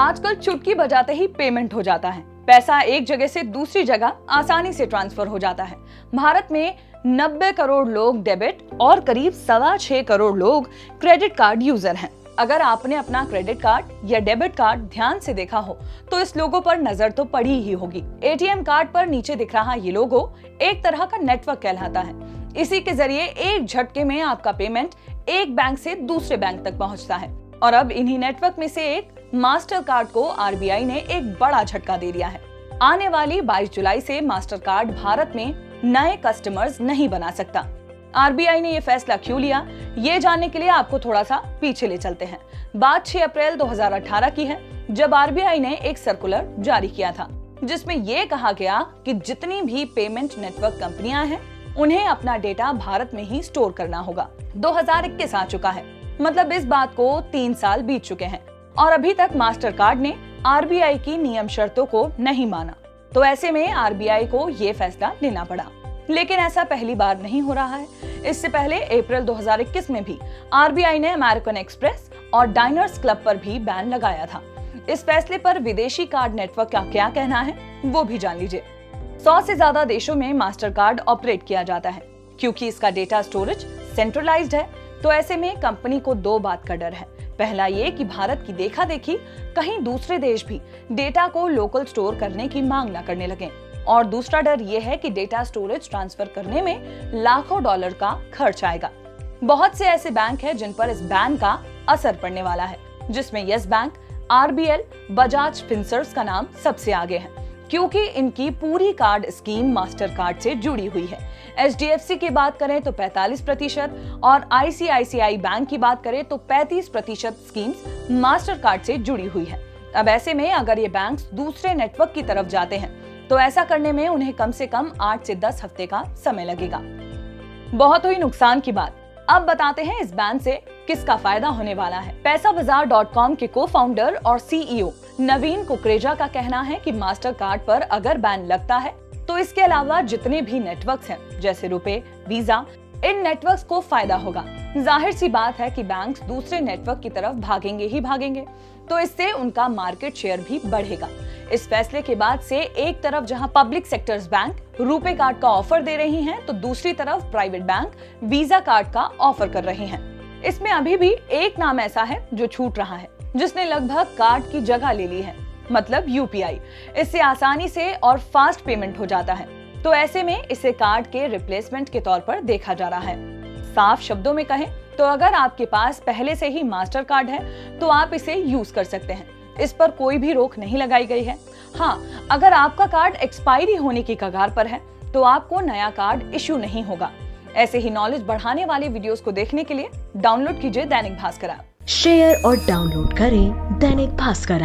आजकल चुटकी बजाते ही पेमेंट हो जाता है। पैसा एक जगह से दूसरी जगह आसानी से ट्रांसफर हो जाता है। भारत में 90 करोड़ लोग डेबिट और करीब 6.25 करोड़ लोग क्रेडिट कार्ड यूजर हैं। अगर आपने अपना क्रेडिट कार्ड या डेबिट कार्ड ध्यान से देखा हो तो इस लोगो पर नजर तो पड़ी ही होगी। एटीएम कार्ड पर नीचे दिख रहा ये लोगो एक तरह का नेटवर्क कहलाता है। इसी के जरिए एक झटके में आपका पेमेंट एक बैंक से दूसरे बैंक तक पहुंचता है। और अब इन्हीं नेटवर्क में से एक मास्टर कार्ड को आरबीआई ने एक बड़ा झटका दे दिया है। आने वाली 22 जुलाई से मास्टर कार्ड भारत में नए कस्टमर्स नहीं बना सकता। आरबीआई ने ये फैसला क्यों लिया, ये जानने के लिए आपको थोड़ा सा पीछे ले चलते हैं। बात 6 अप्रैल 2018 की है, जब आरबीआई ने एक सर्कुलर जारी किया था जिसमें यह कहा गया कि जितनी भी पेमेंट नेटवर्क कंपनियां हैं उन्हें अपना डेटा भारत में ही स्टोर करना होगा। 2021 आ चुका है, मतलब इस बात को 3 साल बीत चुके हैं और अभी तक मास्टर कार्ड ने आरबीआई की नियम शर्तों को नहीं माना। तो ऐसे में आरबीआई को ये फैसला लेना पड़ा। लेकिन ऐसा पहली बार नहीं हो रहा है। इससे पहले अप्रैल 2021 में भी आरबीआई ने अमेरिकन एक्सप्रेस और डाइनर्स क्लब पर भी बैन लगाया था। इस फैसले पर विदेशी कार्ड नेटवर्क का क्या कहना है वो भी जान लीजिए। 100 से ज्यादा देशों में मास्टर कार्ड ऑपरेट किया जाता है। क्योंकि इसका डेटा स्टोरेज सेंट्रलाइज्ड है तो ऐसे में कंपनी को 2 बात का डर है। पहला ये कि भारत की देखा देखी कहीं दूसरे देश भी डेटा को लोकल स्टोर करने की मांग न करने लगे, और दूसरा डर ये है कि डेटा स्टोरेज ट्रांसफर करने में लाखों डॉलर का खर्च आएगा। बहुत से ऐसे बैंक हैं जिन पर इस बैन का असर पड़ने वाला है, जिसमें yes bank, RBL, Bajaj Finserv का नाम सबसे आगे है क्योंकि इनकी पूरी कार्ड स्कीम मास्टर कार्ड से जुड़ी हुई है। एचडीएफसी की बात करें तो 45% और आईसीआईसीआई बैंक की बात करें तो 35% स्कीम्स मास्टर कार्ड से जुड़ी हुई है। अब ऐसे में अगर ये बैंक्स दूसरे नेटवर्क की तरफ जाते हैं तो ऐसा करने में उन्हें कम से कम 8 से 10 हफ्ते का समय लगेगा। बहुत ही नुकसान की बात। अब बताते हैं इस बैन से किसका फायदा होने वाला है। पैसाबाजार.com के को-फाउंडर और सीईओ नवीन कुकरेजा का कहना है कि मास्टर कार्ड पर अगर बैन लगता है तो इसके अलावा जितने भी नेटवर्क्स हैं जैसे रुपे, वीजा, इन नेटवर्क्स को फायदा होगा। जाहिर सी बात है कि बैंक्स दूसरे नेटवर्क की तरफ भागेंगे ही भागेंगे, तो इससे उनका मार्केट शेयर भी बढ़ेगा। इस फैसले के बाद से एक तरफ जहां public sectors bank RuPay card का ऑफर दे रही हैं, तो दूसरी तरफ प्राइवेट बैंक वीजा कार्ड का ऑफर कर रहे हैं। इसमें अभी भी एक नाम ऐसा है जो छूट रहा है, जिसने लगभग कार्ड की जगह ले ली है, मतलब यूपीआई। इससे आसानी से और फास्ट पेमेंट हो जाता है, तो ऐसे में इसे कार्ड के रिप्लेसमेंट के तौर पर देखा जा रहा है। साफ शब्दों में कहें तो अगर आपके पास पहले से ही मास्टर कार्ड है तो आप इसे यूज कर सकते हैं। इस पर कोई भी रोक नहीं लगाई गई है। हाँ, अगर आपका कार्ड एक्सपायरी होने की कगार पर है तो आपको नया कार्ड इश्यू नहीं होगा। ऐसे ही नॉलेज बढ़ाने वाले वीडियोस को देखने के लिए डाउनलोड कीजिए दैनिक भास्कर ऐप। शेयर और डाउनलोड करें दैनिक भास्कर ऐप।